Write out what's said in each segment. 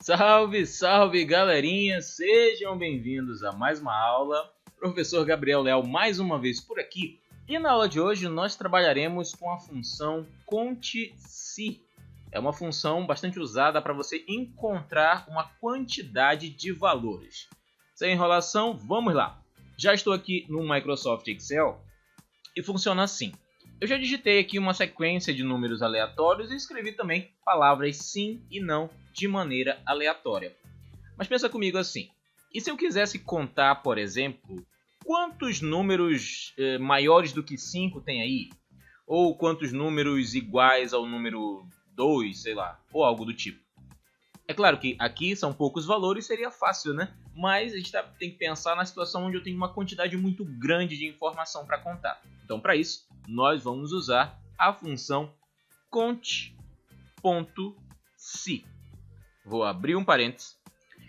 Salve, salve, galerinha! Sejam bem-vindos a mais uma aula. Professor Gabriel Leal mais uma vez por aqui. E na aula de hoje nós trabalharemos com a função conte-se. É uma função bastante usada para você encontrar uma quantidade de valores. Sem enrolação, vamos lá. Já estou aqui no Microsoft Excel e funciona assim. Eu já digitei aqui uma sequência de números aleatórios e escrevi também palavras sim e não de maneira aleatória. Mas pensa comigo assim, e se eu quisesse contar, por exemplo, quantos números maiores do que 5 tem aí? Ou quantos números iguais ao número 2, sei lá, ou algo do tipo. É claro que aqui são poucos valores, seria fácil, né? Mas a gente tem que pensar na situação onde eu tenho uma quantidade muito grande de informação para contar. Então, para isso, nós vamos usar a função conte.se. Vou abrir um parêntese.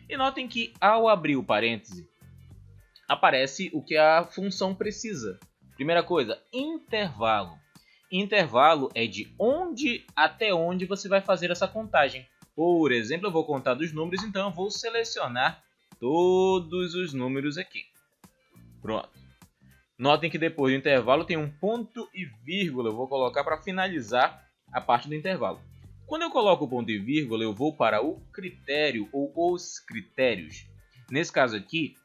E notem que ao abrir o parêntese, aparece o que a função precisa. Primeira coisa, intervalo. Intervalo é de onde até onde você vai fazer essa contagem. Por exemplo, eu vou contar dos números, então eu vou selecionar todos os números aqui. Pronto. Notem que depois do intervalo tem um ponto e vírgula. Eu vou colocar para finalizar a parte do intervalo. Quando eu coloco o ponto e vírgula, eu vou para o critério ou os critérios. Nesse caso aqui,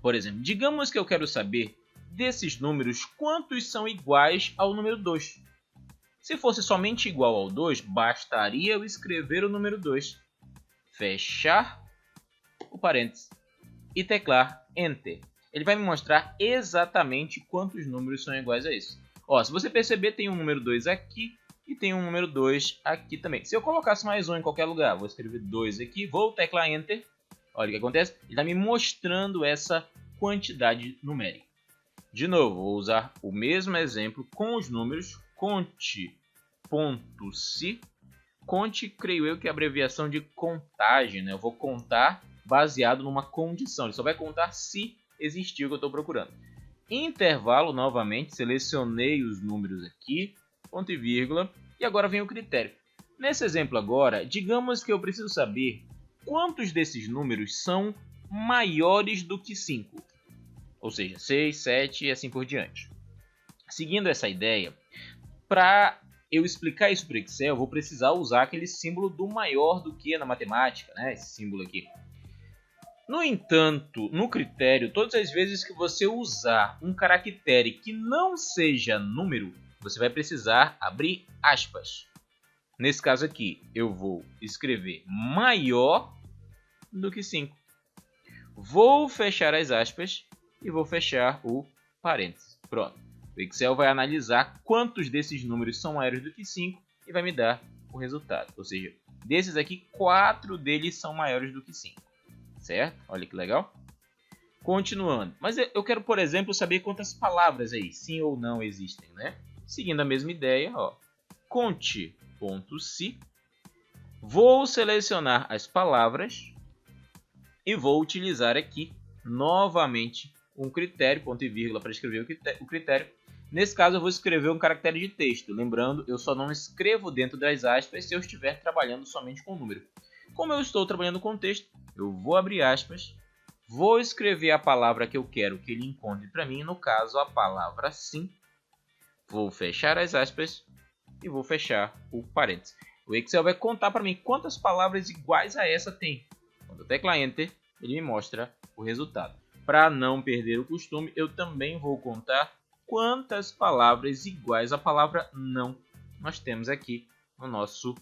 por exemplo, digamos que eu quero saber desses números quantos são iguais ao número 2. Se fosse somente igual ao 2, bastaria eu escrever o número 2, fechar o parênteses e teclar Enter. Ele vai me mostrar exatamente quantos números são iguais a isso. Ó, se você perceber, tem um número 2 aqui e tem um número 2 aqui também. Se eu colocasse mais um em qualquer lugar, vou escrever 2 aqui, vou teclar Enter. Olha o que acontece, ele está me mostrando essa quantidade numérica. De novo, vou usar o mesmo exemplo com os números. Conte.se. Conte, creio eu que é a abreviação de contagem, né? Eu vou contar baseado numa condição. Ele só vai contar se existir o que eu estou procurando. Intervalo, novamente, selecionei os números aqui, ponto e vírgula, e agora vem o critério. Nesse exemplo agora, digamos que eu preciso saber quantos desses números são maiores do que 5. Ou seja, 6, 7 e assim por diante. Seguindo essa ideia, para eu explicar isso para o Excel, eu vou precisar usar aquele símbolo do maior do que na matemática, né? Esse símbolo aqui. No entanto, no critério, todas as vezes que você usar um caractere que não seja número, você vai precisar abrir aspas. Nesse caso aqui, eu vou escrever maior do que 5. Vou fechar as aspas e vou fechar o parênteses. Pronto. O Excel vai analisar quantos desses números são maiores do que 5 e vai me dar o resultado. Ou seja, desses aqui, 4 deles são maiores do que 5. Certo? Olha que legal. Continuando. Mas eu quero, por exemplo, saber quantas palavras aí, sim ou não, existem, né? Seguindo a mesma ideia, ó. Conte.se. Vou selecionar as palavras e vou utilizar aqui novamente um critério, ponto e vírgula, para escrever o critério. Nesse caso, eu vou escrever um caractere de texto. Lembrando, eu só não escrevo dentro das aspas se eu estiver trabalhando somente com número. Como eu estou trabalhando com texto, eu vou abrir aspas, vou escrever a palavra que eu quero que ele encontre para mim, no caso, a palavra sim. Vou fechar as aspas e vou fechar o parênteses. O Excel vai contar para mim quantas palavras iguais a essa tem. Quando eu teclar Enter, ele me mostra o resultado. Para não perder o costume, eu também vou contar quantas palavras iguais à palavra não nós temos aqui no nosso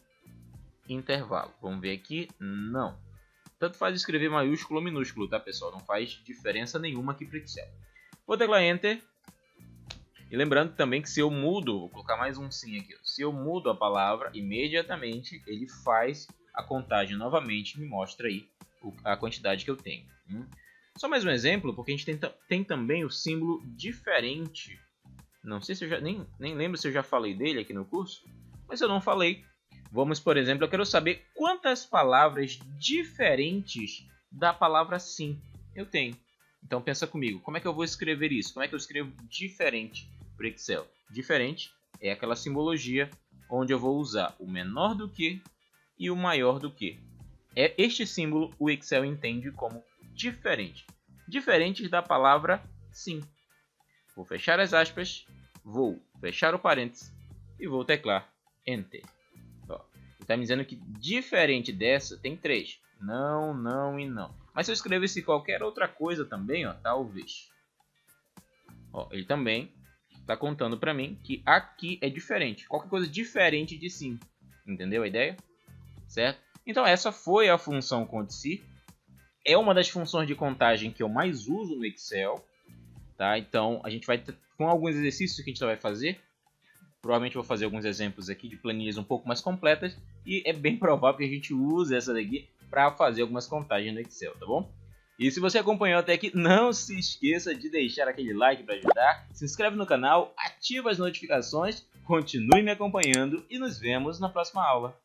intervalo. Vamos ver aqui, não. Tanto faz escrever maiúsculo ou minúsculo, tá, pessoal? Não faz diferença nenhuma aqui para o Excel. Vou teclar Enter. E lembrando também que se eu mudo, vou colocar mais um sim aqui. Se eu mudo a palavra, imediatamente ele faz a contagem novamente e me mostra aí a quantidade que eu tenho. Só mais um exemplo, porque a gente tem também o símbolo diferente. Não sei se eu já nem lembro se eu já falei dele aqui no curso, mas se eu não falei, vamos, por exemplo, eu quero saber quantas palavras diferentes da palavra sim eu tenho. Então pensa comigo, como é que eu vou escrever isso? Como é que eu escrevo diferente para o Excel? Diferente é aquela simbologia onde eu vou usar o menor do que e o maior do que. Este símbolo o Excel entende como diferente. Diferente da palavra sim. Vou fechar as aspas, vou fechar o parênteses e vou teclar Enter. Está me dizendo que diferente dessa tem 3. Não, não e não. Mas se eu escrevesse qualquer outra coisa também, talvez. Ele também está contando para mim que aqui é diferente. Qualquer coisa diferente de sim. Entendeu a ideia? Certo? Então essa foi a função conte-se. É uma das funções de contagem que eu mais uso no Excel. Tá? Então a gente vai com alguns exercícios que a gente vai fazer. Provavelmente eu vou fazer alguns exemplos aqui de planilhas um pouco mais completas. E é bem provável que a gente use essa daqui para fazer algumas contagens no Excel, tá bom? E se você acompanhou até aqui, não se esqueça de deixar aquele like para ajudar. Se inscreve no canal, ativa as notificações, continue me acompanhando e nos vemos na próxima aula.